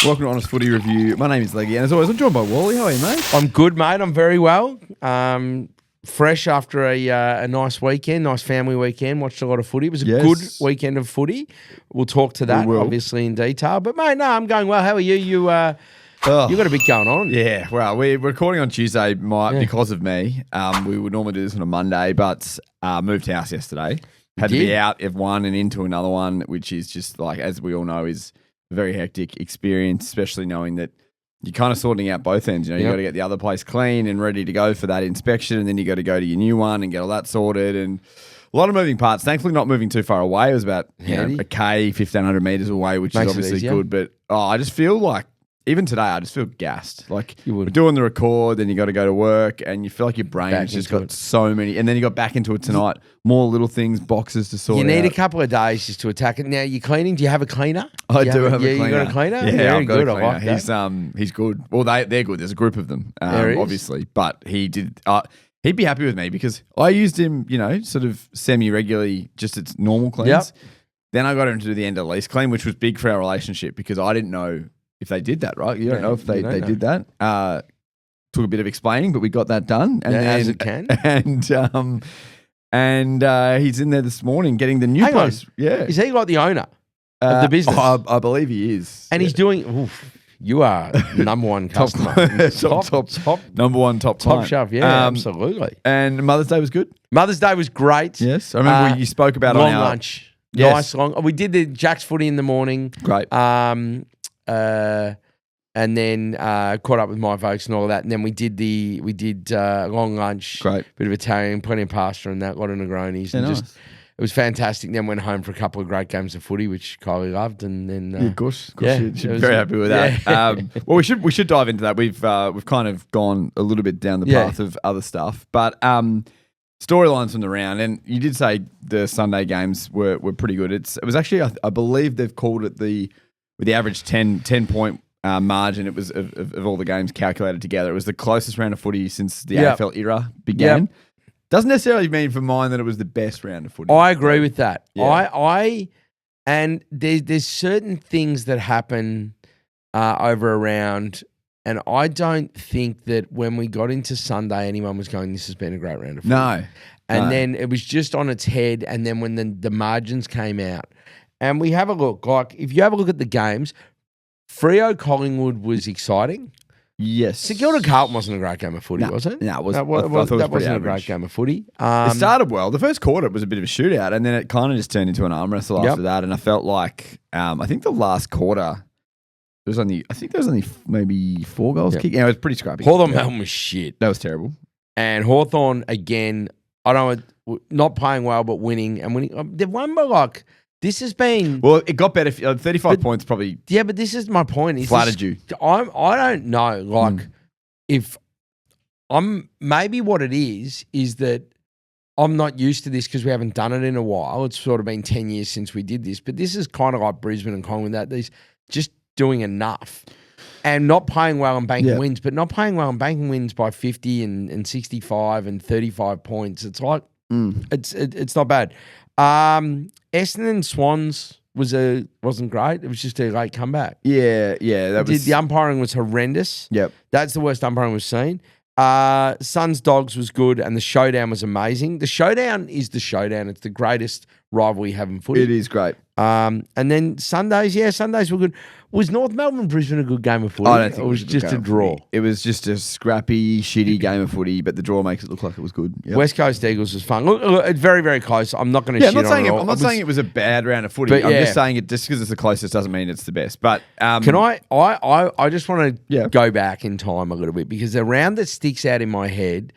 Welcome to Honest Footy Review. My name is Leggy, and as always, I'm joined by Wally. How are you, mate? I'm good, mate. I'm very well. Fresh after a nice weekend, nice family weekend. Watched a lot of footy. It was a good weekend of footy. We'll talk to that, obviously, in detail. But, mate, no, I'm going well. How are you? You got a bit going on. Yeah, well, we're recording on Tuesday because of me. We would normally do this on a Monday, but moved house yesterday. Had to be out of one and into another one, which is just like, as we all know, is a very hectic experience, especially knowing that you're kind of sorting out both ends. You know, you got to get the other place clean and ready to go for that inspection, and then you got to go to your new one and get all that sorted, and a lot of moving parts. Thankfully, not moving too far away. It was about a 1,500 meters away, which is obviously good. But I just feel like, even today, I just feel gassed. Like, we're doing the record, then you got to go to work, and you feel like your brain's just got so many. And then you got back into it tonight. More little things, boxes to sort out. You need a couple of days just to attack it. Now, you're cleaning. Do you have a cleaner? I do have a cleaner. You got a cleaner? Yeah, very I've got good. a cleaner. I like that. He's good. Well, they're good. There's a group of them, obviously. But he did. He'd be happy with me because I used him, sort of semi-regularly, just its normal cleans. Yep. Then I got him to do the end of lease clean, which was big for our relationship because I didn't know if they did that, right? You don't know if they did that. Took a bit of explaining, but we got that done. And as it can. And he's in there this morning getting the new place. Yeah. Is he like the owner of the business? I believe he is. And he's doing... You are number one customer. top number one top shelf, yeah, absolutely. And Mother's Day was good? Mother's Day was great. Yes. I remember you spoke about long on our... lunch. Yes. Nice long... We did the Jack's footy in the morning. Great. And then caught up with my folks and all of that. And then we did long lunch. Great. Bit of Italian, plenty of pasta and that, a lot of Negronis. Yeah, and nice. It was fantastic. Then went home for a couple of great games of footy, which Kylie loved. And then of course she'd be very happy with that. Yeah. Well, we should dive into that. We've kind of gone a little bit down the path of other stuff, but storylines from the round. And you did say the Sunday games were pretty good. It was actually I believe they've called it with the average 10 point margin. It was of all the games calculated together. It was the closest round of footy since the AFL era began. Yep. Doesn't necessarily mean for mine that it was the best round of footy. I agree with that. Yeah. And there's certain things that happen over a round, and I don't think that when we got into Sunday, anyone was going, this has been a great round of footy. No. And then it was just on its head, and then when the margins came out, and we have a look, like if you have a look at the games, Freo Collingwood was exciting. Yes. St Kilda Carlton wasn't a great game of footy, was it? No, it was. That wasn't a great game of footy. It started well. The first quarter was a bit of a shootout, and then it kind of just turned into an arm wrestle after that. And I felt like I think the last quarter there was only maybe 4 goals kicked. Yeah, it was pretty scrappy. Hawthorn Melbourne was shit. That was terrible. And Hawthorn again, I don't know, not playing well but winning and winning. They've won by like. This has been... Well, it got better. 35 points probably... Yeah, but this is my point. Flattered you. I don't know. Like, if I'm... Maybe what it is that I'm not used to this because we haven't done it in a while. It's sort of been 10 years since we did this. But this is kind of like Brisbane and Collingwood, that these just doing enough and not playing well and banking wins, but not playing well and banking wins by 50 and 65 and 35 points. It's like... It's not bad. Essendon Swans wasn't great. It was just a late comeback. Yeah. The umpiring was horrendous. Yep. That's the worst umpiring we've seen. Suns Dogs was good, and the showdown was amazing. The showdown is the showdown. It's the greatest rivalry we have in footy. It is great. And then Sundays were good. Was North Melbourne Brisbane a good game of footy? I don't think it was just a draw. It was just a scrappy, shitty game of footy, but the draw makes it look like it was good. Yep. West Coast Eagles was fun. Look, it's very, very close. I'm not going to shit on it all. I'm not saying it was a bad round of footy. I'm just saying it just because it's the closest doesn't mean it's the best. But can I just want to go back in time a little bit because the round that sticks out in my head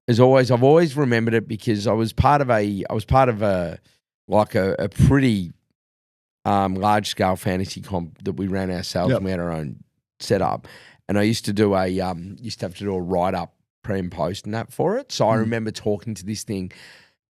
is I've always remembered it because I was part of a pretty large scale fantasy comp that we ran ourselves. And we had our own setup, and I used to have to do a write up pre and post and that for it. So I remember talking to this thing,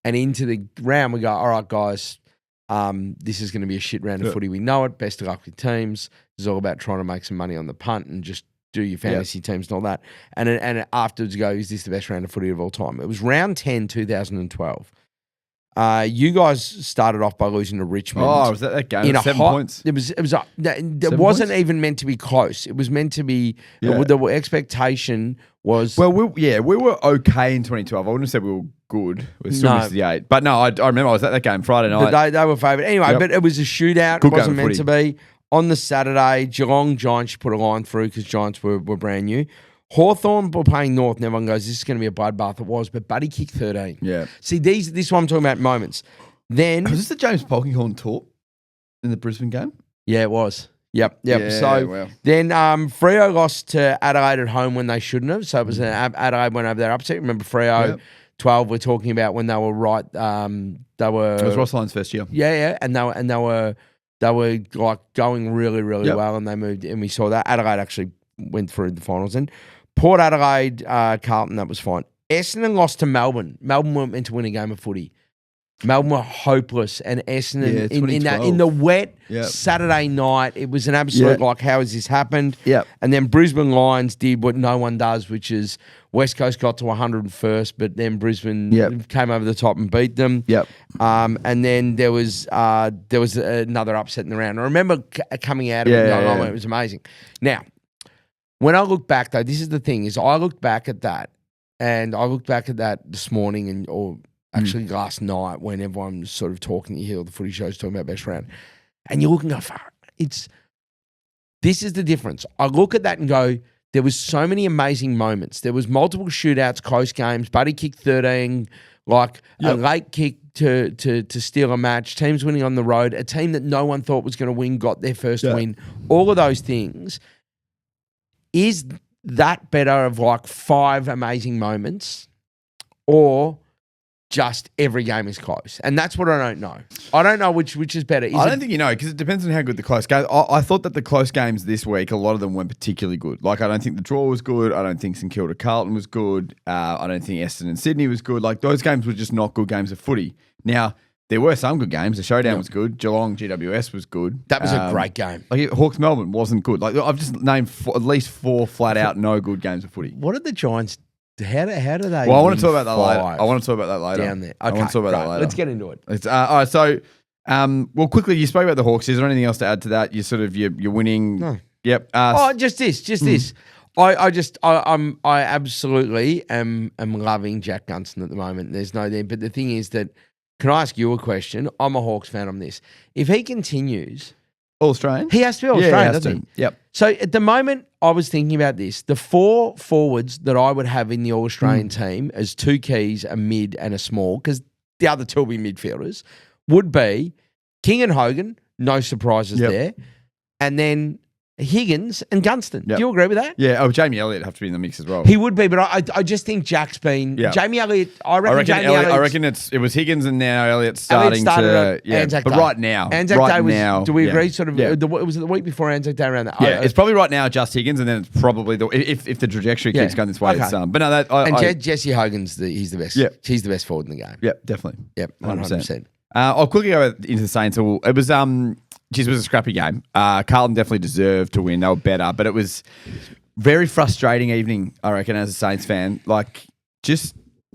and into the round we go, all right, guys, this is going to be a shit round of footy. We know it. Best of luck with teams. It's all about trying to make some money on the punt and just do your fantasy teams and all that. And afterwards go, is this the best round of footy of all time? It was round 10, 2012. You guys started off by losing to Richmond. Oh, was that game? In 7 points. It wasn't even meant to be close. It was meant to be. The expectation was. Well, we were okay in 2012. I wouldn't have said we were good. We still missed the 8. But no, I remember I was at that game Friday night. They were favourite anyway. But it was a shootout. Good It wasn't game of meant to be. On the Saturday, Geelong Giants put a line through because Giants were brand new. Hawthorn were playing North, and everyone goes, this is going to be a bloodbath. It was, but Buddy kicked 13. Yeah. See, this is what I'm talking about moments. Then was this the James Polkinghorne talk in the Brisbane game? Yeah, it was. Yep. Yeah, So then Freo lost to Adelaide at home when they shouldn't have. So it was Adelaide went over there upset. Remember Freo 12 we're talking about when they were right. It was Ross Lyon's first year. Yeah, and they were like going really, really well, and they moved, and we saw that. Adelaide actually went through the finals. And Port Adelaide, Carlton, that was fine. Essendon lost to Melbourne. Melbourne weren't meant to win a game of footy. Melbourne were hopeless, and Essendon in the wet Saturday night, it was an absolute like, how has this happened? Yeah. And then Brisbane Lions did what no one does, which is West Coast got to 101st, but then Brisbane came over the top and beat them. Yep. And then there was another upset in the round. I remember coming out of it and going, it was amazing. Now, when I look back, though, this is the thing, is I looked back at that, and I looked back at that this morning or actually last night when everyone was sort of talking, you hear all the footy shows talking about best round, and you look and go, this is the difference. I look at that and go, there was so many amazing moments. There was multiple shootouts, close games. Buddy kicked 13, like a late kick to steal a match, teams winning on the road, a team that no one thought was going to win got their first win. All of those things. Is that better of like 5 amazing moments or just every game is close? And that's what I don't know. I don't know which is better. I don't think you know, because it depends on how good the close games. I thought that the close games this week, a lot of them weren't particularly good. Like, I don't think the draw was good. I don't think St Kilda Carlton was good. I don't think Essendon and Sydney was good. Like, those games were just not good games of footy. Now, there were some good games. The showdown was good. Geelong GWS was good. That was a great game. Like, Hawks Melbourne wasn't good. Like, I've just named at least 4 flat out no good games of footy. What did the Giants? How do they? Well, I want to talk about that later. Down there. Okay, I want to talk about that later. Let's get into it. All right. So, well, quickly, you spoke about the Hawks. Is there anything else to add to that? You're winning. No. Yep. Just this. I absolutely am loving Jack Gunston at the moment. There's no there. But the thing is that, can I ask you a question? I'm a Hawks fan on this. If he continues, All-Australian? He has to be All-Australian, doesn't he? Yep. So at the moment, I was thinking about this. The 4 forwards that I would have in the All-Australian team as 2 keys, a mid and a small, because the other 2 will be midfielders, would be King and Hogan, no surprises there, and then Higgins and Gunston. Yep. Do you agree with that? Yeah. Oh, Jamie Elliott have to be in the mix as well. He would be, but I just think Jack's been Jamie Elliott. I reckon Jamie Elliott. I reckon it was Higgins and now Elliott's starting to Anzac but Day. Right now, Anzac Day was. Do we agree? Sort of. Was it the week before Anzac Day around that? Yeah, it's probably right now just Higgins, and then it's probably if the trajectory keeps going this way, it's but no, that Jesse Hogan's he's the best. Yeah, he's the best forward in the game. Yeah, definitely. Yep, 100%. I'll quickly go into the Saints. It was it was a scrappy game. Carlton definitely deserved to win. They were better, but it was very frustrating evening, I reckon, as a Saints fan. Like,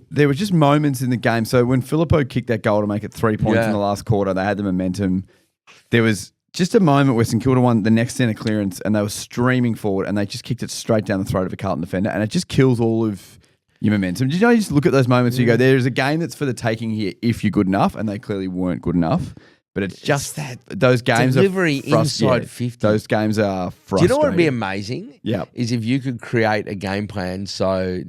there were just moments in the game. So when Filippo kicked that goal to make it 3 points in the last quarter, they had the momentum. There was just a moment where St Kilda won the next centre clearance and they were streaming forward and they just kicked it straight down the throat of a Carlton defender, and it just kills all of your momentum. Did you know, you just look at those moments and you go, there's a game that's for the taking here if you're good enough, and they clearly weren't good enough. But it's just that those games delivery inside 50. Those games are frustrating. Do you know what would be amazing? Yeah, is if you could create a game plan so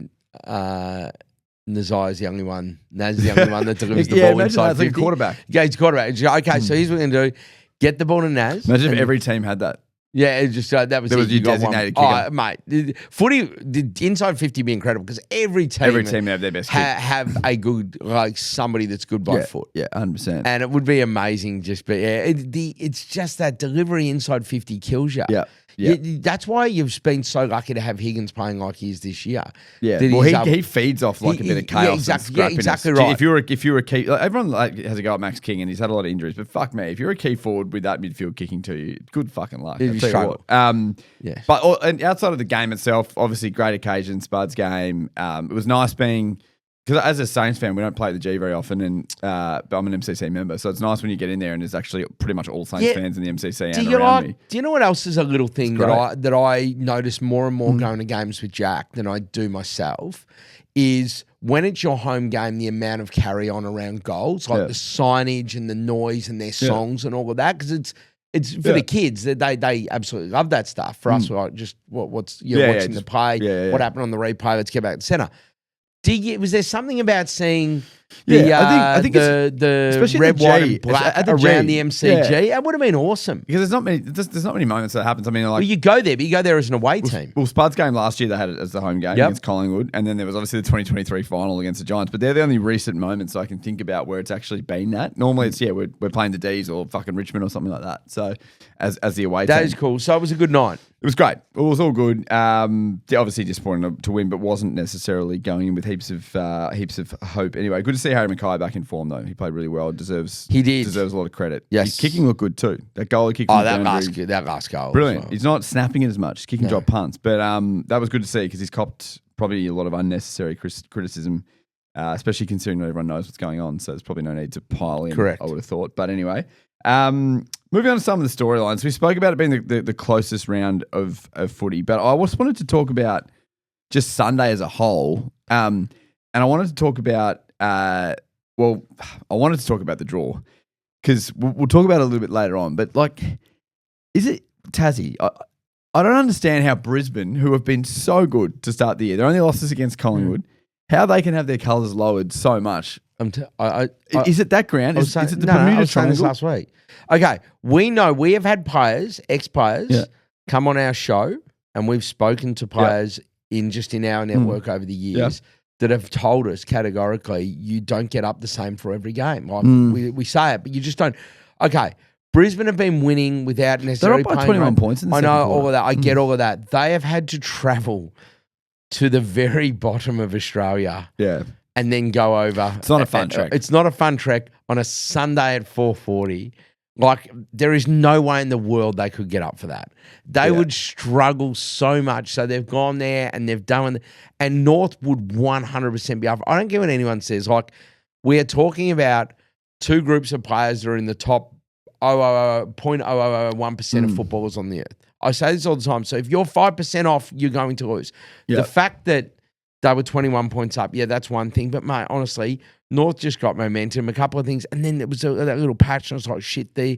Nazai's the only one. Naz's the only one that delivers the ball inside 50. Like a quarterback. Yeah, he's quarterback. Okay, so here's what we're going to do: get the ball to Naz. Imagine if every team had that. Yeah, it just that was your designated kicker. Oh, mate, footy, the inside 50 be incredible because every team have their best have a good, like somebody that's good by foot. Yeah, 100%. And it would be amazing just, but it's just that delivery inside 50 kills you. Yeah. That's why you've been so lucky to have Higgins playing like he is this year. Yeah, well, he feeds off like a bit of chaos. Yeah, exactly right. If you're a key, like, everyone has a go at Max King and he's had a lot of injuries, but fuck me, if you're a key forward with that midfield kicking to you, good fucking luck. You struggle. Yeah. But and outside of the game itself, obviously great occasion, Spud's game. It was nice being because as a Saints fan, we don't play at the G very often, and but I'm an MCC member, so it's nice when you get in there and there's actually pretty much all Saints fans in the MCC and around me. Do you know what else is a little thing that I notice more and more going to games with Jack than I do myself is when it's your home game, the amount of carry on around goals, like the signage and the noise and their songs and all of that, because it's for the kids. They absolutely love that stuff. For us, we're like just what's watching the play, what happened on the replay. Let's get back to the centre. Was there something about seeing I think the red, white, and black around the MCG? That would have been awesome. Because there's not many moments that happens. I mean, like, well, you go there, but you go there as an away team. Well, Spud's game last year, they had it as the home game against Collingwood, and then there was obviously the 2023 final against the Giants. But they're the only recent moments I can think about where it's actually been that. Normally, it's we're playing the D's or fucking Richmond or something like that. So as the away team, that is cool. So it was a good night. It was great. It was all good. Obviously disappointed to win, but wasn't necessarily going in with heaps of hope. Anyway, good to see Harry Mackay back in form though. He played really well. Deserves a lot of credit. Yes, his kicking looked good too. That goal he kicked. That last goal, brilliant. Well. He's not snapping it as much. He's kicking drop punts, but that was good to see because he's copped probably a lot of unnecessary criticism, especially considering not everyone knows what's going on. So there's probably no need to pile in. Correct. I would have thought. But anyway. Moving on to some of the storylines, we spoke about it being the closest round of footy, but I just wanted to talk about just Sunday as a whole, and I wanted to talk about I wanted to talk about the draw because we'll talk about it a little bit later on. But like, is it Tassie? I don't understand how Brisbane, who have been so good to start the year, their only losses against Collingwood, how they can have their colours lowered so much. Is it that ground? Is it the Bermuda Triangle? Last week. Okay, we know we have had players, ex-players, come on our show, and we've spoken to players in our network over the years that have told us categorically, you don't get up the same for every game. Like we say it, but you just don't. Okay, Brisbane have been winning without necessarily playing. They're up by 21 points in the second quarter. All of that. I get all of that. They have had to travel to the very bottom of Australia. Yeah. And then go over. It's not a fun trek. It's not a fun trek on a Sunday at 4:40. Like, there is no way in the world they could get up for that. They would struggle so much. So they've gone there and they've done, and North would 100% be up. I don't care what anyone says. Like, we are talking about two groups of players that are in the top 0.0001% of footballers on the earth. I say this all the time. So if you're 5% off, you're going to lose. The fact that they were 21 points up, that's one thing. But, mate, honestly, North just got momentum, a couple of things. And then there was that little patch, and I was like, shit, they're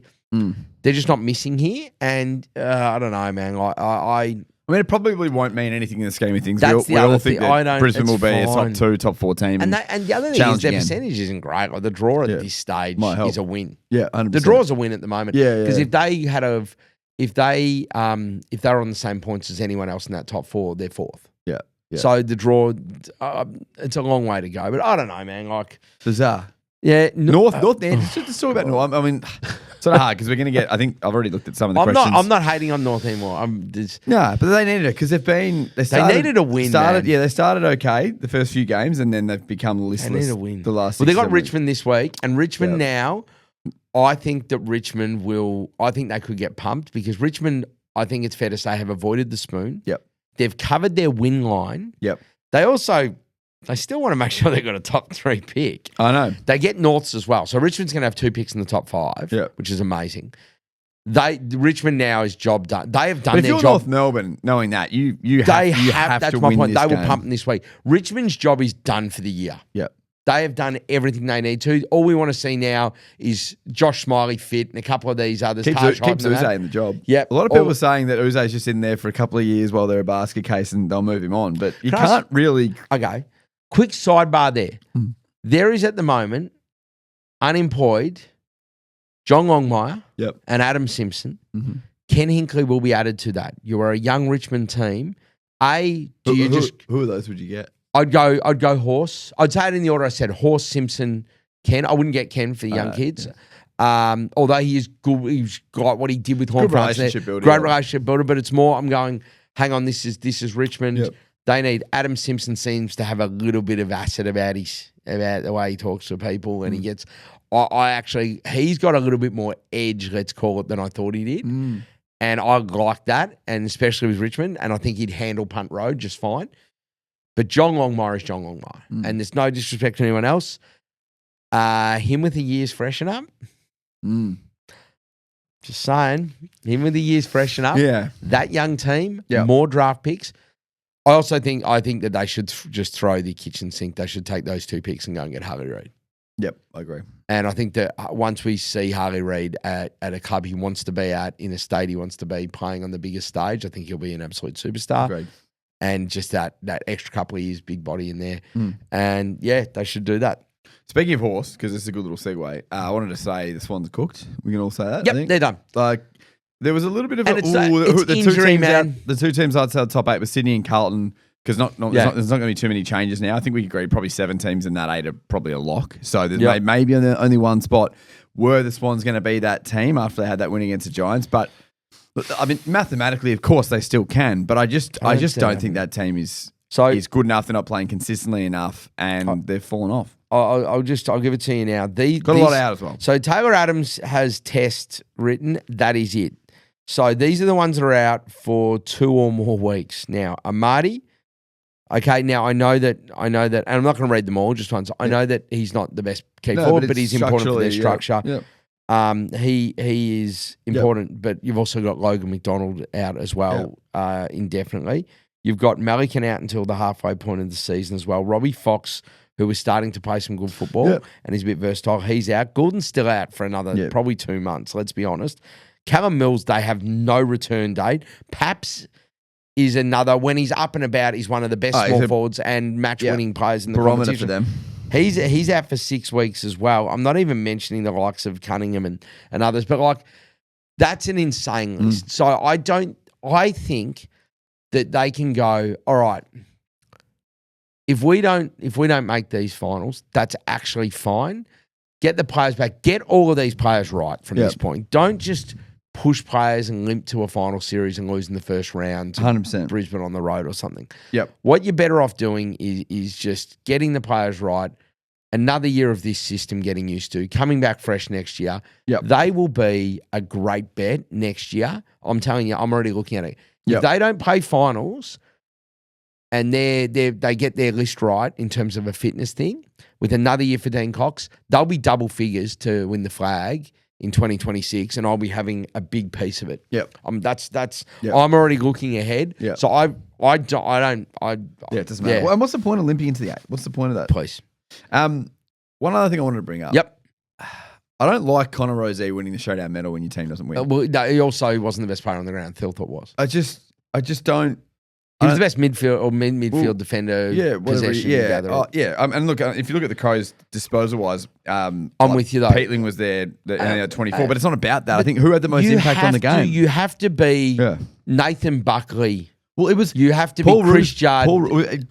just not missing here. And I don't know, man. I mean, it probably won't mean anything in the scheme of things. That's we all think that Brisbane will be a top 2, top 4 team. And the other thing is their percentage isn't great. Like, the draw at this stage is a win. Yeah, 100%. The draw is a win at the moment. Yeah. Because if they were on the same points as anyone else in that top 4, they're fourth. Yeah. So the draw, it's a long way to go. But I don't know, man. Like, bizarre. Yeah. North. Let's talk about North. I mean, it's not hard because we're going to get. I think I've already looked at some of the questions. I'm not hating on North anymore. No, but they needed it because they needed a win. They started okay the first few games and then they've become listless. They need a win. The last. Well, they got Richmond this week, and Richmond now. I think that Richmond will. I think they could get pumped because Richmond. I think it's fair to say have avoided the spoon. Yep. They've covered their win line. Yep. They still want to make sure they've got a top 3 pick. I know. They get Norths as well. So Richmond's going to have 2 picks in the top 5, which is amazing. Richmond now is job done. They have done their job. If you're North Melbourne, knowing that, you have that's to my win point. this They game. were pumping this week. Richmond's job is done for the year. Yep. They have done everything they need to. All we want to see now is Josh Smiley fit and a couple of these others. Keeps Uze in the job. Yep. A lot of people are saying that Uze's just in there for a couple of years while they're a basket case and they'll move him on. But you can't really... Okay. Quick sidebar there. There is at the moment unemployed John Longmire and Adam Simpson. Mm-hmm. Ken Hinkley will be added to that. You are a young Richmond team. Who of those would you get? I'd go Horse. I'd say it in the order I said: Horse, Simpson, Ken. I wouldn't get Ken for the young kids. Yeah. Although he is good, he's got what he did with Horn. Great relationship builder. But it's more. I'm going. Hang on. This is Richmond. Yep. They need Adam Simpson. Seems to have a little bit of acid about the way he talks to people, and he gets. He's got a little bit more edge, let's call it, than I thought he did. And I like that, and especially with Richmond. And I think he'd handle punt road just fine. But John Longmire is John Longmire. And there's no disrespect to anyone else. Him with a year's freshen up. Just saying. Him with a year's freshen up. Yeah. That young team, more draft picks. I think that they should just throw the kitchen sink. They should take those 2 picks and go and get Harley Reid. Yep, I agree. And I think that once we see Harley Reid at a club he wants to be at, in a state he wants to be, playing on the biggest stage, I think he'll be an absolute superstar. Agreed. And just that extra couple of years, big body in there. And yeah, they should do that. Speaking of horse, because this is a good little segue, I wanted to say the Swans are cooked. We can all say that. Yep, they're done. Like, there was a little bit of it's injury, man. The 2 teams outside the top 8 were Sydney and Carlton, because there's not going to be too many changes now. I think we agreed probably 7 teams in that 8 are probably a lock. So there's maybe only one spot were the Swans going to be that team after they had that win against the Giants. But I mean, mathematically, of course, they still can. But I just don't think that team is good enough. They're not playing consistently enough, and they've fallen off. I'll give it to you now. Got a lot out as well. So Taylor Adams has test written. That is it. So these are the ones that are out for 2 or more weeks. Now, Amadi. Okay, now I know that, and I'm not going to read them all, just once. I know that he's not the best key forward, but he's important for their structure. He is important, but you've also got Logan McDonald out as well indefinitely. You've got Malikan out until the halfway point of the season as well. Robbie Fox, who was starting to play some good football and he's a bit versatile, he's out. Gordon's still out for another probably 2 months, let's be honest. Callum Mills, they have no return date. Paps is another, when he's up and about, he's one of the best small forwards and match-winning players in the competition. For them. He's out for 6 weeks as well. I'm not even mentioning the likes of Cunningham and others, but like, that's an insane list. So I think that they can go, all right, if we don't make these finals, that's actually fine. Get the players back. Get all of these players right from this point. Don't just push players and limp to a final series and lose in the first round to 100%. Brisbane on the road or something. Yep. What you're better off doing is just getting the players right, another year of this system getting used to, coming back fresh next year. Yep. They will be a great bet next year. I'm telling you, I'm already looking at it. If they don't play finals and they get their list right in terms of a fitness thing, with another year for Dean Cox, they'll be double figures to win the flag in 2026, and I'll be having a big piece of it. Yep. That's. I'm already looking ahead. Yep. So I don't. It doesn't matter. Well, and what's the point of limping into the 8? What's the point of that? Please. One other thing I wanted to bring up. Yep. I don't like Connor Rozee winning the showdown medal when your team doesn't win. Well, no, he also wasn't the best player on the ground. Phil thought was. I just don't. He was the best midfield or midfield defender. Yeah, whatever. And look, if you look at the Crows disposal wise, I'm with you though. Peatling was there, 24, but it's not about that. I think who had the most impact on the game? You have to be Nathan Buckley. Well, it was. You have to be Chris Judd.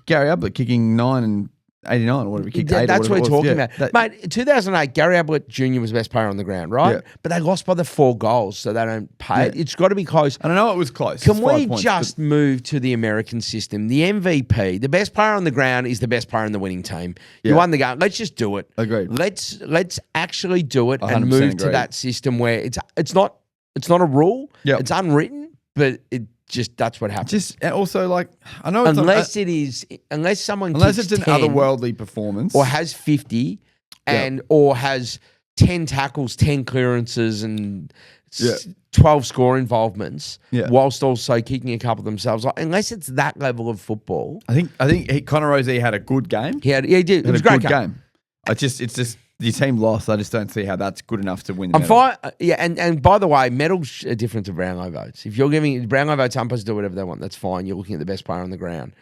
Gary Ablett kicking 9 and 89 or whatever he kicked. 8 that's what we're talking about. Mate, 2008, Gary Ablett Jr. was the best player on the ground, right? Yeah. But they lost by the 4 goals, so they don't pay it. It's got to be close. And I know it was close. Can we just move to the American system? The MVP, the best player on the ground is the best player in the winning team. You won the game. Let's just do it. Agreed. Let's actually do it and move to that system where it's not a rule. Yep. It's unwritten, but that's what happens. Just also, like, I know unless it's someone kicks it's an 10, otherworldly performance, or has 50, or has 10 tackles, 10 clearances, and 12 score involvements, whilst also kicking a couple themselves. Like, unless it's that level of football, I think Connor Rozee had a good game. He did. It was a great game. It's just. Your team lost. I just don't see how that's good enough to win the medal. I'm fine. Yeah, and by the way, medals are different to Brownlow votes. If you're giving Brownlow votes, umpires do whatever they want. That's fine. You're looking at the best player on the ground.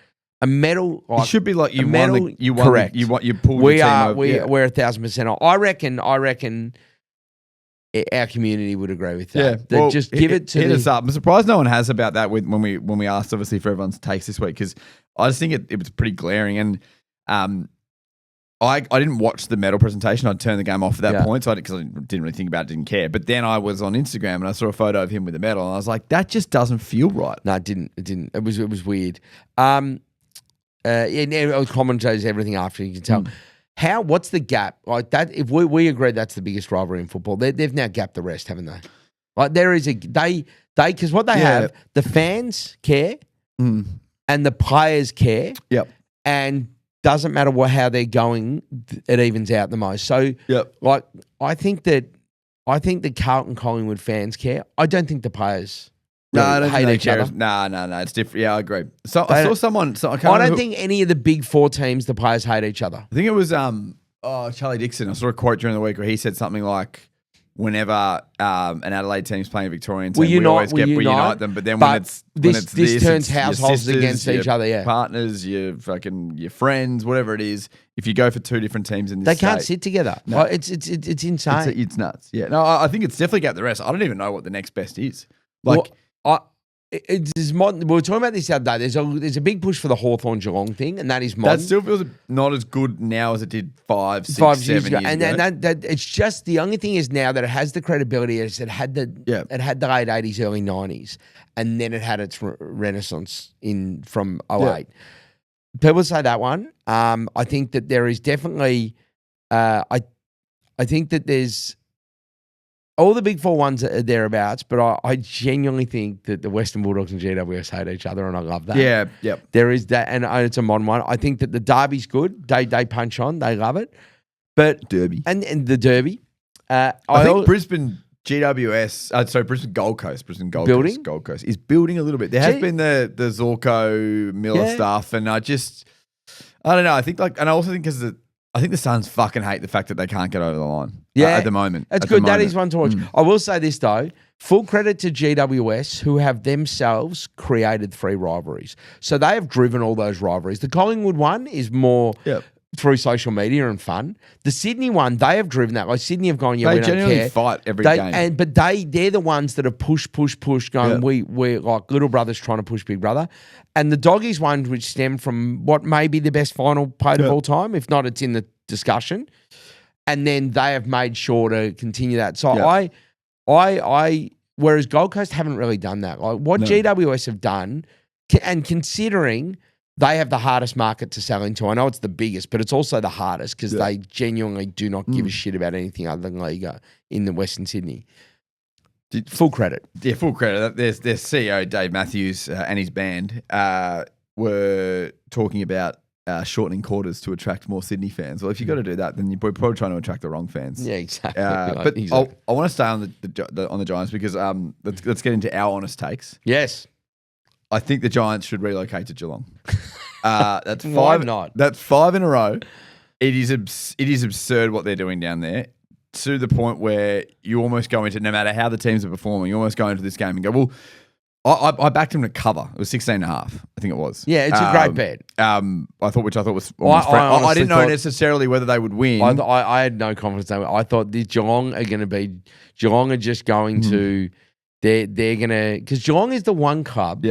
A medal, it should be like you won. Correct. You pulled your team over. We're 1,000%. I reckon our community would agree with that. Yeah, well, just give it to hit us up. I'm surprised no one has about that when we asked, obviously, for everyone's takes this week, because I just think it was pretty glaring. And I didn't watch the medal presentation. I'd turned the game off at that point, because I didn't really think about it, didn't care. But then I was on Instagram and I saw a photo of him with the medal, and I was like, that just doesn't feel right. No, it didn't. It was weird. Commentators, everything after, you can tell. What's the gap? Like that, if we agree that's the biggest rivalry in football, they've now gapped the rest, haven't they? Like there is because what they have, the fans care and the players care. Yep. and doesn't matter how they're going, it evens out the most. So, like, I think that Carlton Collingwood fans care. I don't think the players hate each other. No, it's different. Yeah, I agree. So I saw someone. I don't think any of the big four teams, the players hate each other. I think it was Charlie Dixon. I saw a quote during the week where he said something like, whenever an Adelaide team's playing a Victorian team, we always unite them. But then when it's this turns households sisters, against each other. Yeah, partners, your friends, whatever it is. If you go for two different teams in this, they can't sit together. No. It's insane. It's nuts. Yeah, no, I think it's definitely got the rest. I don't even know what the next best is. Like. We were talking about this the other day. There's a big push for the Hawthorn Geelong thing, and that is modern. That still feels not as good now as it did 5, 6, 7 years ago. And that it's just the only thing is now that it has the credibility. Is it had the late 80s, early 90s, and then it had its renaissance from 08. Yeah. People say that one. I think that there is definitely. I think that there's. All the big four ones are thereabouts, but I genuinely think that the Western Bulldogs and GWS hate each other, and I love that. Yeah, yep. There is that, and it's a modern one. I think that the Derby's good. They punch on. They love it. But Derby. And the Derby. I think Brisbane GWS, Brisbane Gold Coast is building a little bit. There has been the Zorko Miller stuff, and I don't know. I think and I also think because I think the Suns fucking hate the fact that they can't get over the line at the moment. That's good. That is one to watch. I will say this, though. Full credit to GWS, who have themselves created 3 rivalries. So they have driven all those rivalries. The Collingwood one is more through social media and fun. The Sydney one, they have driven that. Like Sydney have gone, we don't care. They genuinely fight every game. But they're the ones that have pushed, going, we're like little brothers trying to push big brother. And the Doggies one, which stemmed from what may be the best final played of all time. If not, it's in the discussion. And then they have made sure to continue that. So whereas Gold Coast haven't really done that. Like what GWS have done, and considering they have the hardest market to sell into. I know it's the biggest, but it's also the hardest because they genuinely do not give a shit about anything other than Liga in the Western Sydney. Full credit. Yeah, full credit. Their CEO, Dave Matthews, and his band were talking about shortening quarters to attract more Sydney fans. Well, if you've got to do that, then you're probably trying to attract the wrong fans. Yeah, exactly. But I want to stay on the Giants because let's get into our honest takes. Yes. I think the Giants should relocate to Geelong. That's 5. Why not? That's 5 in a row. It is absurd what they're doing down there, to the point where you almost go into, no matter how the teams are performing, you almost go into this game and go, well, I backed him to cover. It was 16.5, I think it was. Yeah, it's a great bet. Which I thought was almost I didn't know necessarily whether they would win. I had no confidence. I thought the Geelong are just going to, they're going to, because Geelong is the one club,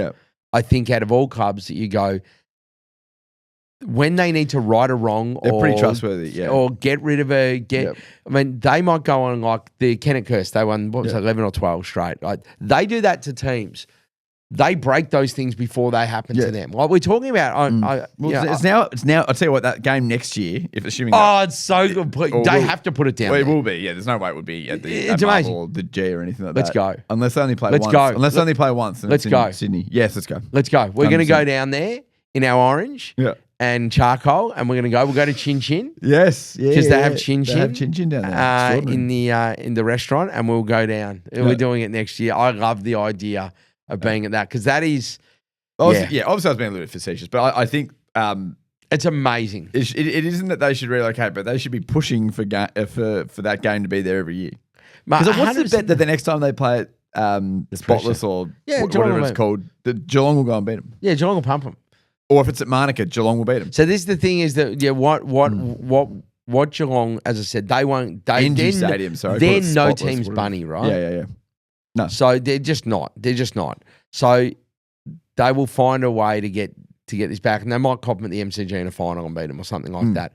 I think, out of all clubs that you go, when they need to right a wrong, they're pretty trustworthy, or get rid of I mean, they might go on like the Kennett curse. They won 11 or 12 straight. Like they do that to teams. They break those things before they happen to them. Like we're talking about, it's now. I'll tell you what, that game next year, if assuming, it's so good. They have to put it down. Well, it will be. Yeah, there's no way it would be at the Marvel or the G or anything like that. Let's go. Unless they only play once. Unless they only play once. Let's go. Sydney. Yes, let's go. Let's go. We're going to go down there in our orange. Yeah. And charcoal, and we'll go to Chin Chin. Yes, because they have Chin Chin. They have Chin Chin down there in the restaurant, and we'll go down. Yeah. We're doing it next year. I love the idea of being at that because that is, obviously I was being a little bit facetious, but I think it's amazing. It isn't that they should relocate, but they should be pushing for that game to be there every year. Because what's the bet that the next time they play it, Spotless or whatever it's called, the Geelong will go and beat them? Yeah, Geelong will pump them. Or if it's at Monica, Geelong will beat them. So this is the thing is that what Geelong, as I said, they won't. NG Stadium, sorry. They're no team's bunny, right? Yeah. No. So they're just not. So they will find a way to get this back, and they might cop them at the MCG in a final and beat them or something like that.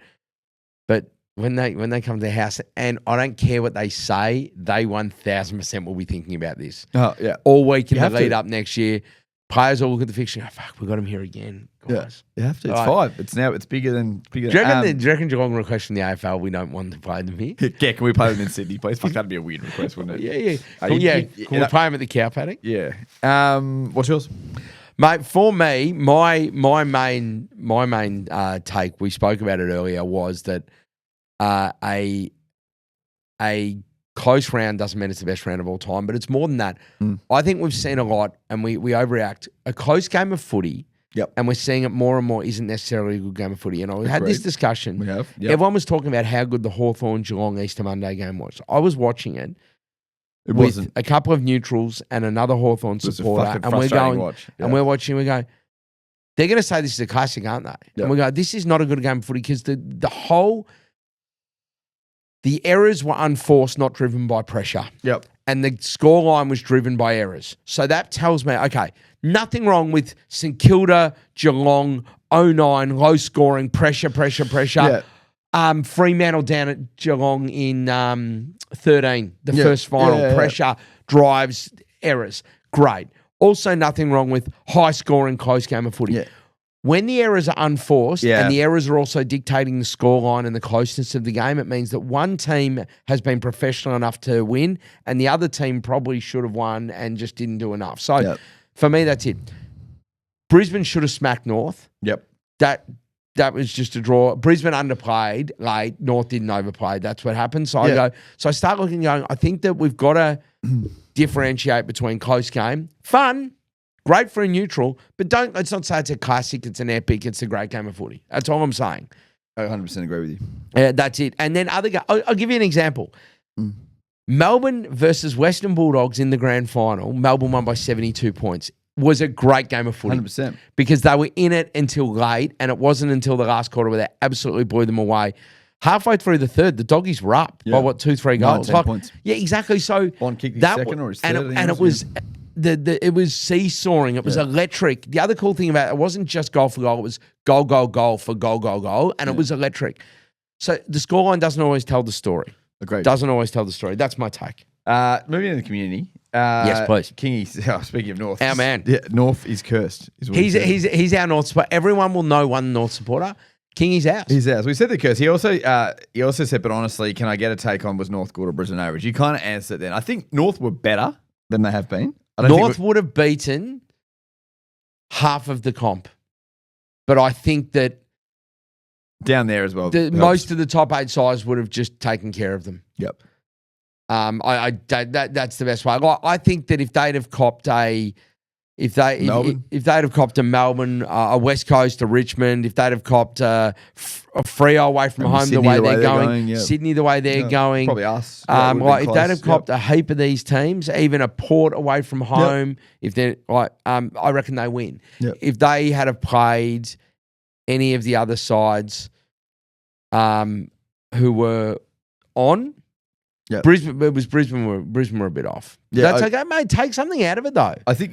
But when they come to their house, and I don't care what they say, they 1,000% will be thinking about this. Oh yeah. All week in the lead up next year. Players all look at the fixture and go, fuck, we got him here again. Guys. Yeah, you have to. It's 5. It's bigger than. Do you reckon Geelong request from the AFL we don't want to play them here? Yeah, can we play them in Sydney, please? Fuck, that'd be a weird request, wouldn't it? Yeah. Can we play them at the cow paddock? Yeah. What's yours? Mate, for me, my main take, we spoke about it earlier, was that a close round doesn't mean it's the best round of all time, but it's more than that. I think we've seen a lot, and we overreact. A close game of footy, and we're seeing it more and more, isn't necessarily a good game of footy. And I had this discussion. We have. Everyone was talking about how good the Hawthorn-Geelong Easter Monday game was. I was watching it. It with wasn't. a couple of neutrals and another Hawthorn supporter, and we're going, and we're watching. We go, they're going to say this is a classic, aren't they? And we go, this is not a good game of footy because the errors were unforced, not driven by pressure. And the scoreline was driven by errors. So that tells me, okay, nothing wrong with St Kilda, Geelong, 09, low scoring, pressure. Fremantle down at Geelong in 13, the first final, pressure, drives, errors. Great. Also nothing wrong with high scoring, close game of footy. When the errors are unforced and the errors are also dictating the scoreline and the closeness of the game, it means that one team has been professional enough to win and the other team probably should have won and just didn't do enough. So for me, that's it. Brisbane should have smacked North. That was just a draw. Brisbane underplayed late. North didn't overplay. That's what happened. So I start looking and going, I think that we've got to differentiate between close game. Fun, great for a neutral, but let's not say it's a classic, it's an epic, it's a great game of footy. That's all I'm saying. I 100% agree with you. That's it. And then I'll give you an example. Melbourne versus Western Bulldogs in the grand final. Melbourne won by 72 points. Was a great game of footy. 100%. Because they were in it until late, and it wasn't until the last quarter where they absolutely blew them away. Halfway through the third, the Doggies were up by 2-3 goals. 19 points. Yeah, exactly. So Bond kicked his second or his third. And it was it was seesawing. It was electric. The other cool thing about it wasn't just goal for goal. It was goal for goal, and it was electric. So the scoreline doesn't always tell the story. Agreed. Doesn't always tell the story. That's my take. Moving into the community. Yes, please. Kingy, speaking of North. Our man. Yeah, North is cursed. He's our North supporter. Everyone will know one North supporter. Kingy's ours. He's ours. We said the curse. He also said, but honestly, can I get a take on was North good or Brisbane average? You kind of answered then. I think North were better than they have been. North would have beaten half of the comp. But I think that down there as well. Most of the top 8 sides would have just taken care of them. Yep. That's the best way. I think that if they'd have copped if they'd have copped a Melbourne, a West Coast, a Richmond, if they'd have copped a Freo away from home Sydney the way they're going, yep. Sydney the way they're going, probably us. If they'd have copped a heap of these teams, even a Port away from home, if they're I reckon they win. Yep. If they had have played any of the other sides, who were on. Yep. Brisbane were a bit off. Yeah, that's okay, mate. Take something out of it, though. I think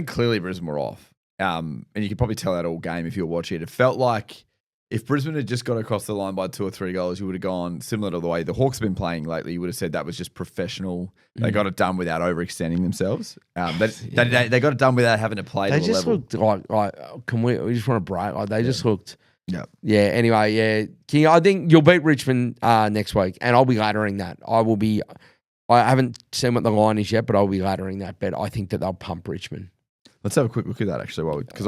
clearly Brisbane were off. And you could probably tell that all game if you were watching it. It felt like if Brisbane had just got across the line by 2 or 3 goals, you would have gone similar to the way the Hawks have been playing lately. You would have said that was just professional. They got it done without overextending themselves. They got it done without having to play. They to just the level. looked like we just want to break. Like they just looked. Yeah. Yeah. Anyway, yeah. King, I think you'll beat Richmond next week, and I'll be laddering that. I haven't seen what the line is yet, but I'll be laddering that bet. I think that they'll pump Richmond. Let's have a quick look at that actually, because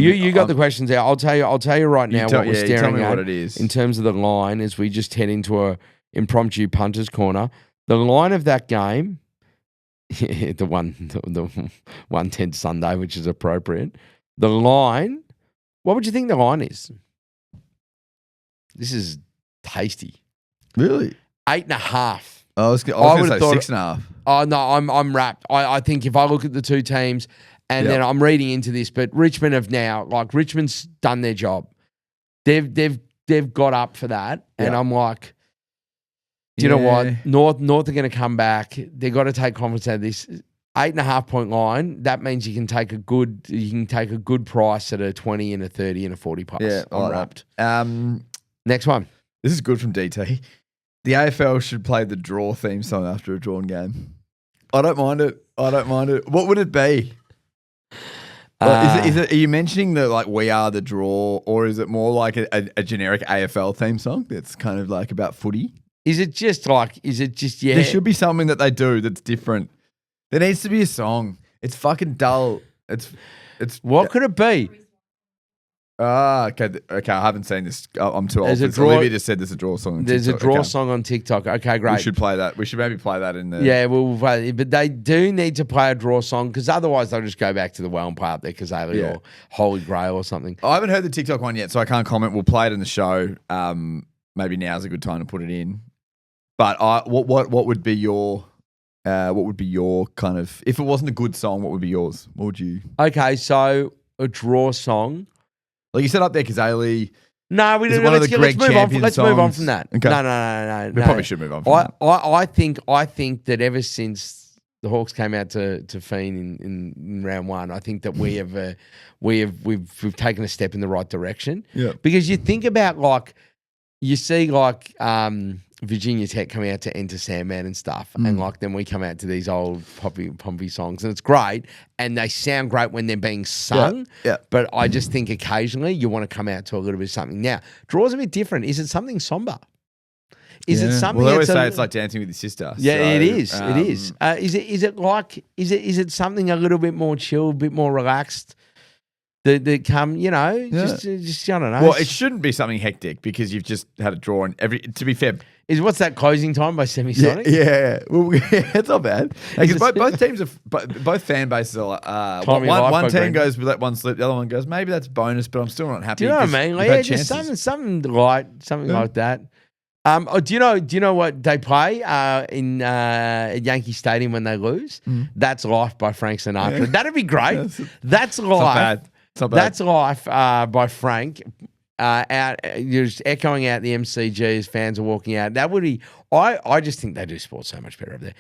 you got the questions there. I'll tell you right now what we're staring at what it is. In terms of the line as we just head into a impromptu punters corner. The line of that game, the 110 Sunday, which is appropriate. The line. What would you think the line is? This is tasty. Really? 8.5. I was going to say 6.5. Oh no, I'm wrapped. I think if I look at the two teams, and then I'm reading into this, but Richmond have now, like Richmond's done their job. They've got up for that, and I'm like, do you know what? North are going to come back. They've got to take confidence out of this 8.5 point line. That means you can take a good price at a 20 and a 30 and a 40 plus. Yeah, I'm wrapped. Next one. This is good from DT. The AFL should play the draw theme song after a drawn game. I don't mind it. What would it be? Are you mentioning that like we are the draw, or is it more like a generic AFL theme song that's kind of like about footy? Is it just yeah? There should be something that they do that's different. There needs to be a song. It's fucking dull. It's What could it be? Okay. I haven't seen this. I'm too old. Olivia just said there's a draw song. There's a draw song on TikTok. Okay, great. We should play that. We should maybe play that in the. Yeah, we'll play it. But they do need to play a draw song because otherwise they'll just go back to the well and play up there Kazali or Holy Grail or something. I haven't heard the TikTok one yet, so I can't comment. We'll play it in the show. Maybe now's a good time to put it in. But what would be your kind of, if it wasn't a good song, what would be yours? What would you? Okay, so a draw song. Like you set up there, Kazali. No, we don't. Let's move on from that. Okay. No. We probably should move on from that. I think that ever since the Hawks came out to Fiend in round one, I think that we've taken a step in the right direction. Yeah. Because you think about you see Virginia Tech coming out to Enter Sandman and stuff, and then we come out to these old poppy songs, and it's great, and they sound great when they're being sung. Yeah. But I just think occasionally you want to come out to a little bit of something. Now, draw's a bit different. Is it something somber? Is it something? Well, they always say it's like dancing with your sister. Yeah, so, it is. It is. Is it something a little bit more chill, a bit more relaxed? That come, just I don't know. Well, it shouldn't be something hectic because you've just had a draw, and to be fair. What's that closing time by Semisonic? Yeah. Well, it's not bad. Because both teams both fan bases are one team goes we let one slip, the other one goes maybe that's bonus, but I'm still not happy. Do you know what I mean? Just something light, like that. Do you know what they play in Yankee Stadium when they lose? That's Life by Frank Sinatra. Yeah. That'd be great. That's Life. It's not bad. That's Life by Frank. You're just echoing out the MCG as fans are walking out. That would be. I just think they do sports so much better up there.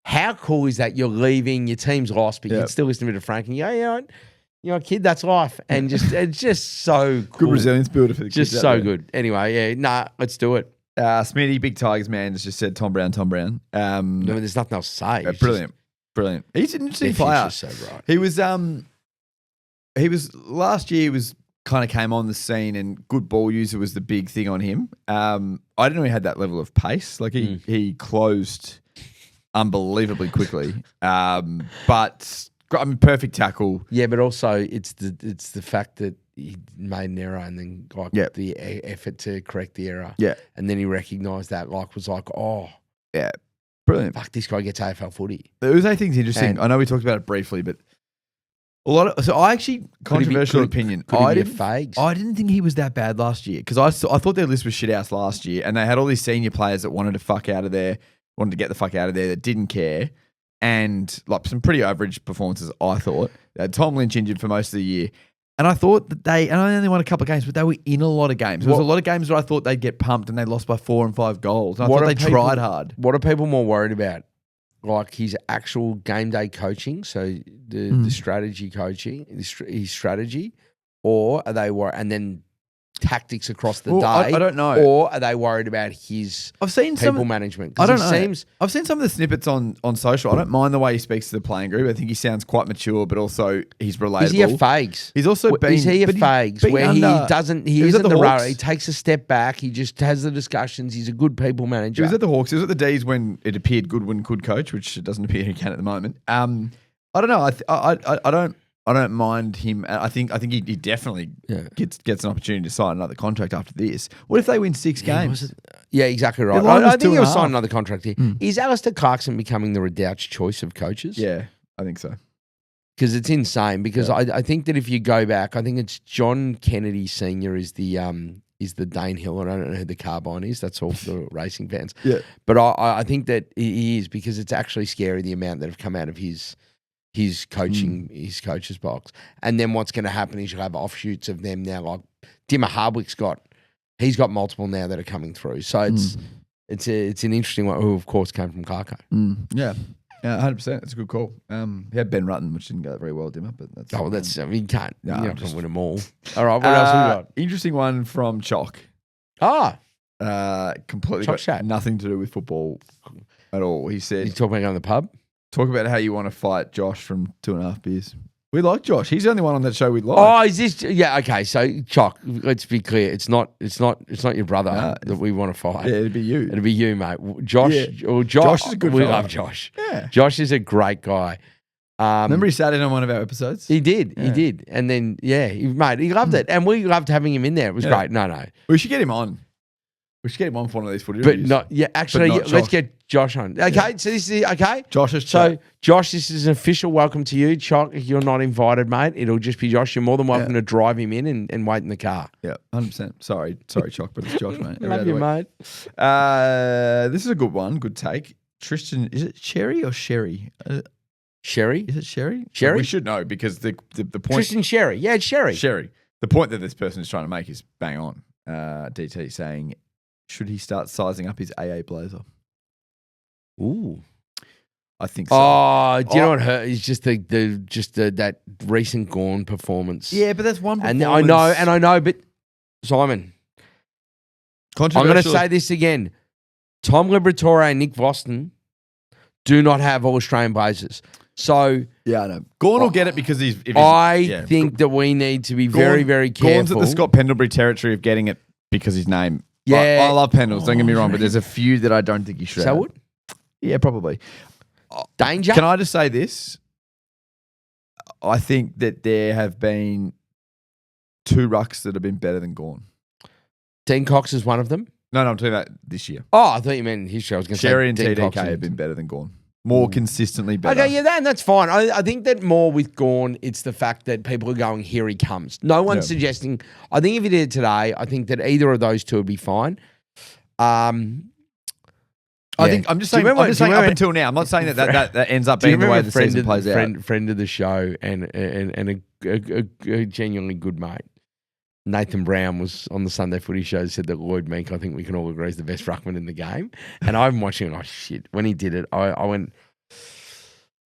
How cool is that? You're leaving, your team's lost, but you can still listen to Frank and kid, that's life, and it's just so cool. Good resilience builder for the kids. Just so good. Anyway, let's do it. Smitty, big Tigers man, has just said Tom Brown. There's nothing else to say. Brilliant. He's an interesting player. So right. He was last year. He was. Kind of came on the scene, and good ball user was the big thing on him. I didn't know he had that level of pace. Like he closed unbelievably quickly. But perfect tackle. Yeah, but also it's the fact that he made an error and then the effort to correct the error. Yeah, and then he recognised that. Yeah, brilliant. Fuck, this guy gets AFL footy. Those things interesting. I know we talked about it briefly, but. So I actually, controversial opinion. I didn't think he was that bad last year because I thought their list was shit house last year, and they had all these senior players that wanted to get the fuck out of there, that didn't care, and like some pretty average performances. I thought they had Tom Lynch injured for most of the year, and I thought that and I only won a couple of games, but they were in a lot of games. There was a lot of games where I thought they'd get pumped, and they lost by 4 and 5 goals. And I thought they tried hard. What are people more worried about? Like his actual game day coaching, so the strategy coaching, his strategy, or are they worried? And then tactics across the day. I don't know. Or are they worried about his people management? I don't know. I've seen some of the snippets on social. I don't mind the way he speaks to the playing group. I think he sounds quite mature, but also he's relatable. Is he a Fags? He's also been... Is he a Fags where he isn't the runner? He takes a step back. He just has the discussions. He's a good people manager. He was at the Hawks. He was at the D's when it appeared Goodwin could coach, which it doesn't appear he can at the moment. I don't know. I don't mind him. I think he definitely gets an opportunity to sign another contract after this. What if they win 6 games? Yeah, exactly right. I think he'll sign another contract here. Is Alistair Clarkson becoming the Redouch choice of coaches? Yeah, I think so. Because it's insane. Because I think that if you go back, I think it's John Kennedy Senior is the Dane Hill, and I don't know who the Carbine is. That's all for the racing fans. Yeah, but I think that he is, because it's actually scary the amount that have come out of his coaching, his coach's box. And then what's going to happen is you'll have offshoots of them now. Like Dimmer Hardwick's got multiple now that are coming through. So it's an interesting one, who of course came from Clarko. Yeah, 100%. It's a good call. He had Ben Rutten, which didn't go very well, Dimmer, but that's... you can't, you're not going to win them all. All right, what else we got? Interesting one from Chalk. Completely Chalk chat. Nothing to do with football at all. He said... He's talking about going to the pub? Talk about how you want to fight Josh from 2.5 beers. We like Josh. He's the only one on that show we like. Oh, is this? Yeah, okay. So, Chock, let's be clear. It's not your brother that we want to fight. Yeah, it'd be you. It'd be you, mate. Josh. Yeah. Josh is a good. We love Josh. Yeah, Josh is a great guy. Remember he sat in on one of our episodes? He did. And then, mate, he loved it. And we loved having him in there. It was great. No. We should get him on. We should get him on for one of these footy But reviews. let's get Josh on. Okay, so this is, okay? Josh is Josh, this is an official welcome to you. Chock, you're not invited, mate. It'll just be Josh. You're more than welcome to drive him in and wait in the car. Yeah, 100%. Sorry, Chock, but it's Josh, mate. Love you, mate. This is a good one. Good take. Tristan, is it Sherry or Sherry? Sherry? Is it Sherry? Sherry? We should know because the point... Tristan Sherry. Yeah, it's Sherry. Sherry. The point that this person is trying to make is bang on. DT saying, should he start sizing up his AA blazer? Ooh. I think so. Oh, do you know what hurt? It's just that recent Gorn performance. Yeah, but that's one performance. And I know, but Simon, I'm going to say this again. Tom Liberatore and Nick Voston do not have All-Australian blazers. So yeah, I know. Gorn will get it because he's. I think that we need to be very, very careful. Gorn's at the Scott Pendlebury territory of getting it because his name. Yeah, I love Pendles. Don't get me wrong, but there's a few that I don't think you should. Selwood? Yeah, probably. Danger. Can I just say this? I think that there have been 2 rucks that have been better than Gorn. Dean Cox is one of them. No, I'm talking about this year. Oh, I thought you meant history. I was going to say Sherry and Dean TDK Cox have been better than Gorn. More consistently better. Okay, yeah, that's fine. I think that more with Gorn, it's the fact that people are going, here he comes. No one's suggesting. I think if he did it today, I think that either of those two would be fine. I think I'm just saying. Up until now, I'm not saying that ends up being the way the season plays out. Friend of the show and a genuinely good mate. Nathan Brown was on the Sunday Footy show. Said that Lloyd Meek, I think we can all agree, is the best ruckman in the game. And I'm watching. Oh shit! When he did it, I went.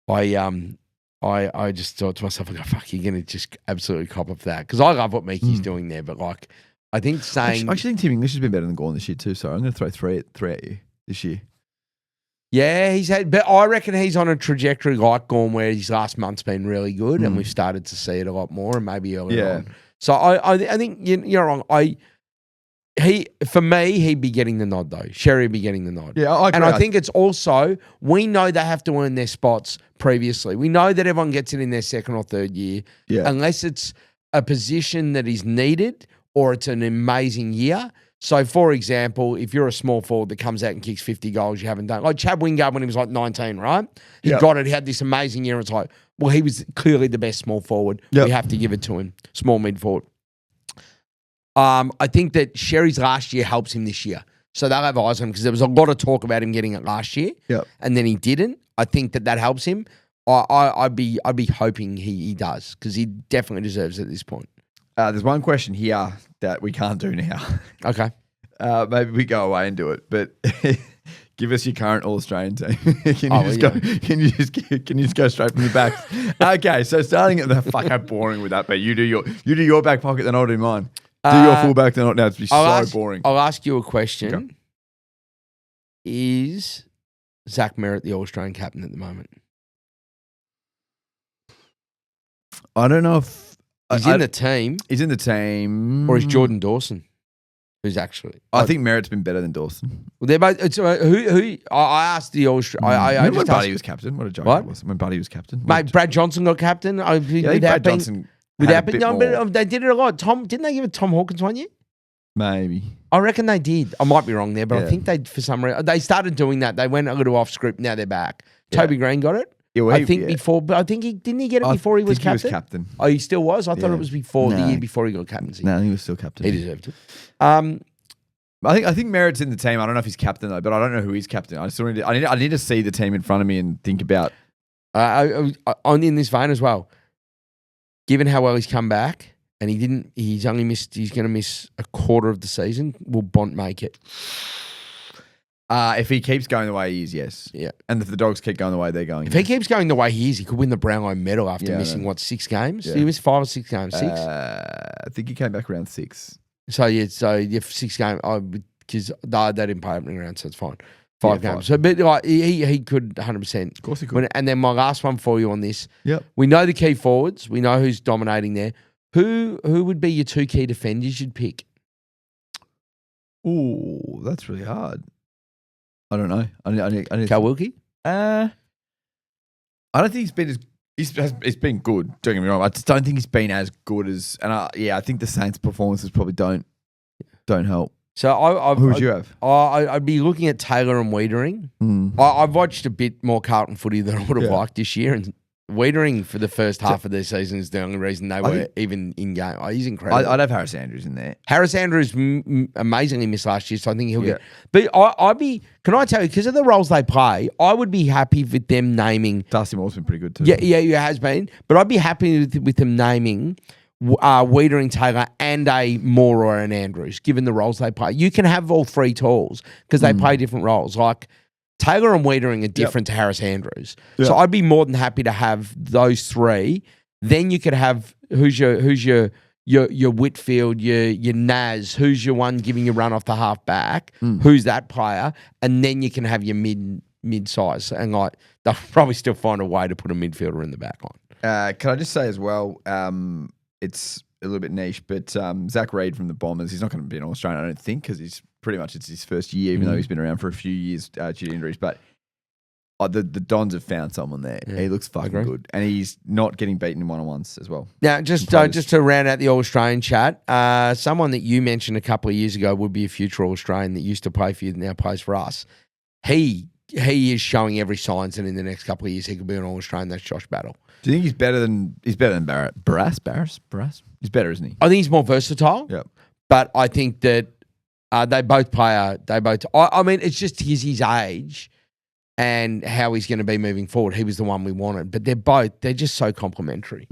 I just thought to myself, I go, fuck, you're gonna just absolutely cop off that because I love what Meekie's doing there, but like, I think saying I actually think Tim English has been better than Gorn this year too. So I'm going to throw three at you this year. Yeah, he's had, but I reckon he's on a trajectory like Gorn where his last month's been really good, and we've started to see it a lot more, and maybe earlier on. So I think you're wrong. For me, he'd be getting the nod though. Sherry would be getting the nod. Yeah, I agree. And I think it's also, we know they have to earn their spots previously. We know that everyone gets it in their second or third year, unless it's a position that is needed or it's an amazing year. So, for example, if you're a small forward that comes out and kicks 50 goals, you haven't done. Like Chad Wingard when he was like 19, right? He got it. He had this amazing year. It's like, well, he was clearly the best small forward. We have to give it to him. Small mid forward. I think that Sherry's last year helps him this year. So they'll have eyes on him because there was a lot of talk about him getting it last year. And then he didn't. I think that helps him. I'd be hoping he does because he definitely deserves it at this point. There's one question here that we can't do now. Okay. Maybe we go away and do it, but give us your current All-Australian team. Can you just go straight from the back? Okay, so starting at the fuck, how boring would that be? You do your back pocket, then I'll do mine. Do your full back, then I'll. Now it's so boring. I'll ask you a question. Okay. Is Zach Merritt the All-Australian captain at the moment? I don't know if he's in the team. He's in the team, or is Jordan Dawson? Who's actually? I think Merritt's been better than Dawson. Well, they're both. It's, who? I asked the Australian. When Buddy was captain, what a joke that was. When Buddy was captain, mate, Brad Johnson got captain. Brad Johnson. But they did it a lot. Didn't they give it Tom Hawkins one year? Maybe. I reckon they did. I might be wrong there, but I think they, for some reason, they started doing that. They went a little off script. Now they're back. Toby Green got it. I think before, but I think didn't he get it before he was captain? He was captain. Oh, he still was? I thought it was before the year before he got captaincy. No, he was still captain. He deserved it. I think Merritt's in the team. I don't know if he's captain though, but I don't know who he's captain. I need to see the team in front of me and think about. In this vein as well, given how well he's come back, and he's going to miss a quarter of the season. Will Bont make it? If he keeps going the way he is, yes. Yeah. And if the Dogs keep going the way they're going. If he keeps going the way he is, he could win the Brownlow medal after missing, 6 games? Yeah. He missed 5 or 6 games? 6? I think he came back around 6. So, you have 6 games, because they didn't play opening round, so it's fine. 5 games. 5. So, but like, he could 100%. Of course he could. And then my last one for you on this. Yep. We know the key forwards. We know who's dominating there. Who would be your 2 key defenders you'd pick? Ooh, that's really hard. I don't know. I need Cal Wilkie? I don't think he's been as He's been good. Don't get me wrong. I just don't think he's been as good as. And I think the Saints' performances probably don't help. So who would you have? I'd be looking at Taylor and Wiedering. I've watched a bit more Carlton footy than I would have liked this year, and Wiedering for the first half of their season is the only reason they were even in game. He's incredible. I'd have Harris Andrews in there. Harris Andrews amazingly missed last year, so I think he'll get. But I'd be. Can I tell you, because of the roles they play, I would be happy with them naming. Darcy Moore's been pretty good too. Yeah, he has been. But I'd be happy with them naming Wiedering, Taylor, and a Moore or an Andrews, given the roles they play. You can have all three tools because they play different roles. Like Taylor and Wiedering are different to Harris Andrews. Yep. So I'd be more than happy to have those three. Then you could have who's your Whitfield, your Naz, who's your one giving you run off the half back, who's that player, and then you can have your mid-size. And like they'll probably still find a way to put a midfielder in the back line. Can I just say as well, it's a little bit niche, but Zach Reid from the Bombers, he's not going to be an All-Australian, I don't think, because it's his first year, even though he's been around for a few years due to injuries. But the Dons have found someone there. Yeah, he looks fucking good, and he's not getting beaten in one-on-ones as well. Now, just to round out the All-Australian chat, someone that you mentioned a couple of years ago would be a future All-Australian that used to play for you, that now plays for us. He is showing every signs that in the next couple of years he could be an All-Australian. That's Josh Battle. Do you think he's better than Barras? He's better, isn't he? I think he's more versatile. Yeah, but I think that they both play. I mean, it's just his age and how he's going to be moving forward. He was the one we wanted, but they're just so complementary.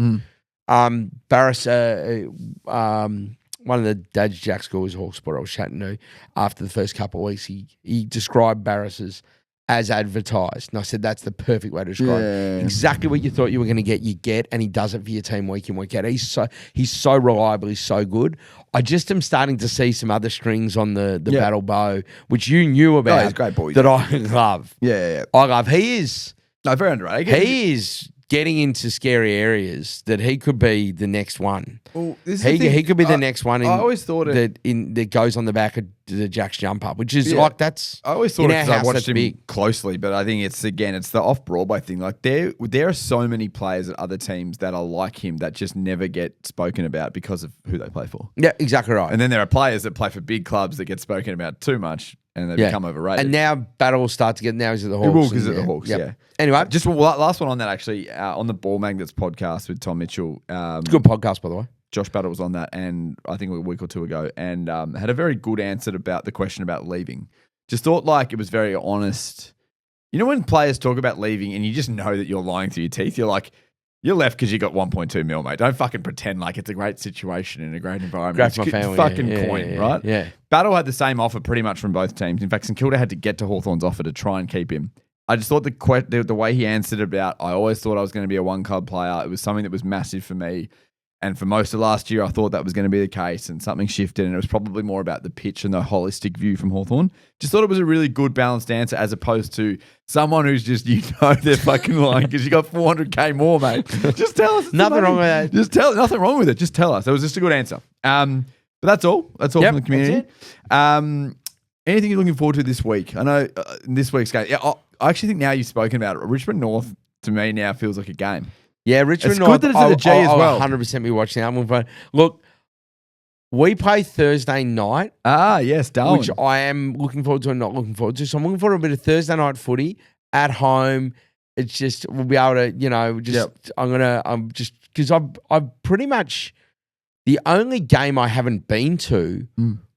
Barras, one of the Dad's Jack Schools Hawk Sport I was chatting to after the first couple of weeks, he described Barras as advertised. And I said, that's the perfect way to describe it. Exactly what you thought you were going to get, you get, and he does it for your team week in, week out. He's so reliable, he's so good. I just am starting to see some other strings on the battle bow, which you knew about. He's a great boy. That I love. Yeah. I love. He is. No, very underrated. He is getting into scary areas that he could be the next one. Well, he could be the next one. I always thought that goes on the back of the Jack's jump up, which is that's. I always thought because I watched him closely, but I think it's the off Broadway thing. Like there are so many players at other teams that are like him that just never get spoken about because of who they play for. Yeah, exactly right. And then there are players that play for big clubs that get spoken about too much. And they become overrated. And now Battle will start to get. Now he's at the Hawks. He will because at the Hawks. Yep. Yeah. Anyway, just last one on that actually on the Ball Magnets podcast with Tom Mitchell. It's a good podcast, by the way. Josh Battle was on that, and I think a week or two ago, and had a very good answer about the question about leaving. Just thought like it was very honest. You know when players talk about leaving, and you just know that you're lying through your teeth. You're like, you're left because you got 1.2 mil, mate. Don't fucking pretend like it's a great situation in a great environment. Grab my family. Fucking coin, right? Yeah. Battle had the same offer pretty much from both teams. In fact, St Kilda had to get to Hawthorn's offer to try and keep him. I just thought the way he answered about, I always thought I was going to be a one-club player. It was something that was massive for me. And for most of last year, I thought that was going to be the case, and something shifted, and it was probably more about the pitch and the holistic view from Hawthorn. Just thought it was a really good balanced answer as opposed to someone who's just, they're fucking lying because you got 400K more, mate. Just tell us. Nothing wrong with that. Nothing wrong with it. Just tell us. It was just a good answer. But that's all. That's all from the community. Anything you're looking forward to this week? I know this week's game. Yeah, I actually think now you've spoken about it. Richmond North, to me, now feels like a game. Yeah, Richmond North. It's good that it's at the G as well. 100% be watching that. Look, we play Thursday night. Yes, Darwin. Which I am looking forward to and not looking forward to. So I'm looking forward to a bit of Thursday night footy at home. It's just, we'll be able to, because I've pretty much, the only game I haven't been to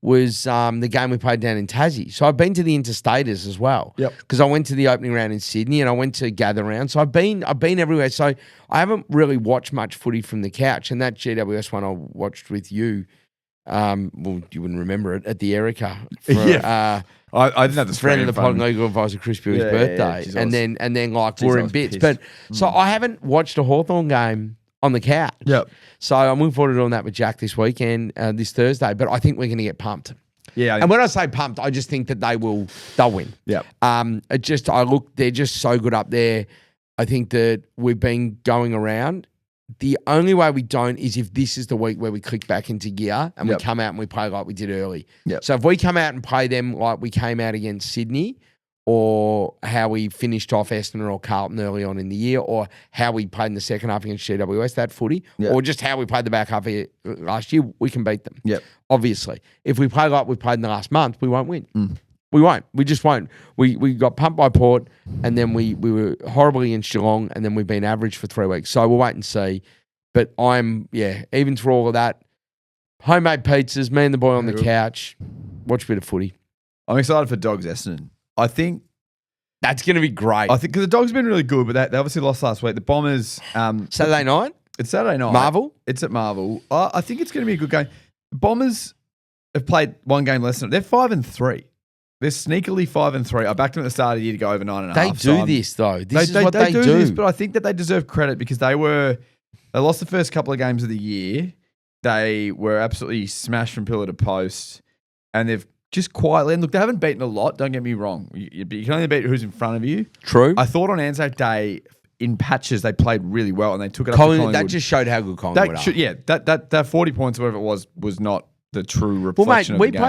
was the game we played down in Tassie. So I've been to the Interstaters as well. Yep. Because I went to the opening round in Sydney and I went to Gather Round. So I've been everywhere. So I haven't really watched much footy from the couch. And that GWS one I watched with you, well, you wouldn't remember it, at the Erica. I didn't have the friend of the pod legal advisor Chris Bew's birthday. And then like we're in bits. Pissed. But so I haven't watched a Hawthorn game on the couch. Yep. So I'm looking forward to doing that with Jack this weekend, this Thursday. But I think we're going to get pumped. Yeah. And when I say pumped, I just think that they'll win. Yeah. They're just so good up there. I think that we've been going around. The only way we don't is if this is the week where we click back into gear and we come out and we play like we did early. Yep. So if we come out and play them like we came out against Sydney, or how we finished off Essendon or Carlton early on in the year, or how we played in the second half against GWS, that footy, or just how we played the back half of last year, we can beat them. Yep. Obviously. If we play like we played in the last month, we won't win. We won't. We just won't. We got pumped by Port, and then we were horribly against Geelong, and then we've been average for 3 weeks. So we'll wait and see. But even through all of that, homemade pizzas, me and the boy on the couch, watch a bit of footy. I'm excited for Dogs Essendon. I think that's going to be great. I think because the Dogs have been really good, but they obviously lost last week. The Bombers. Saturday night? It's Saturday night. Marvel? It's at Marvel. I think it's going to be a good game. The Bombers have played one game less than. They're 5-3. They're sneakily 5-3. I backed them at the start of the year to go over 9.5. They do this though. This is what they do. This, but I think that they deserve credit because they lost the first couple of games of the year. They were absolutely smashed from pillar to post, and they've just quietly. And look, they haven't beaten a lot. Don't get me wrong. You can only beat who's in front of you. True. I thought on Anzac Day in patches they played really well and they took it up. Collingwood, that just showed how good Collingwood are. That 40 points, whatever it was not the true reflection of the game.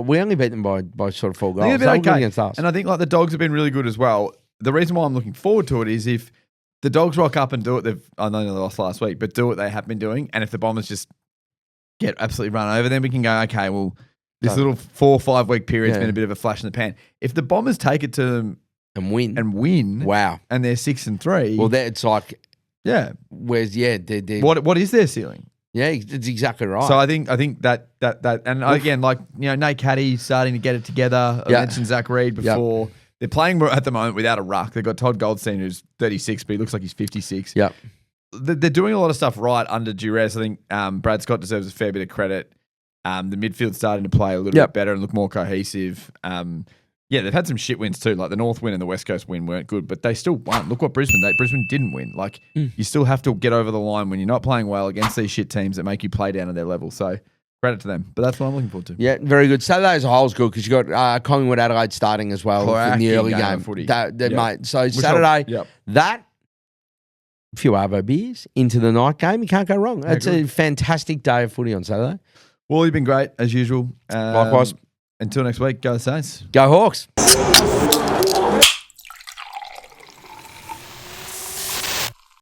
We only beat them by sort of 4 goals. They were okay against us. And I think like the Dogs have been really good as well. The reason why I'm looking forward to it is if the Dogs rock up and do what I know they lost last week, but do what they have been doing, and if the Bombers just get absolutely run over, then we can go, okay, well, this little 4 or 5 week period's been a bit of a flash in the pan. If the Bombers take it to them and win, wow, and they're 6-3, well, it's like, they're what is their ceiling? Yeah, it's exactly right. So I think that and again, like, you know, Nate Caddy starting to get it together. I mentioned Zach Reid before. Yep. They're playing at the moment without a ruck. They've got Todd Goldstein, who's 36, but he looks like he's 56. Yep. They're doing a lot of stuff right under duress. I think Brad Scott deserves a fair bit of credit. The midfield's starting to play a little bit better and look more cohesive. They've had some shit wins too. Like the North win and the West Coast win weren't good, but they still won. Look what Brisbane didn't win. Like you still have to get over the line when you're not playing well against these shit teams that make you play down to their level. So credit to them. But that's what I'm looking forward to. Yeah, very good. Saturday as a whole is good because you got Collingwood Adelaide starting as well in the early game. Footy. Mate. So Saturday, that a few Arvo beers into the night game, you can't go wrong. It's a fantastic day of footy on Saturday. Well, you've been great as usual. Likewise. Until next week, go Saints. Go Hawks.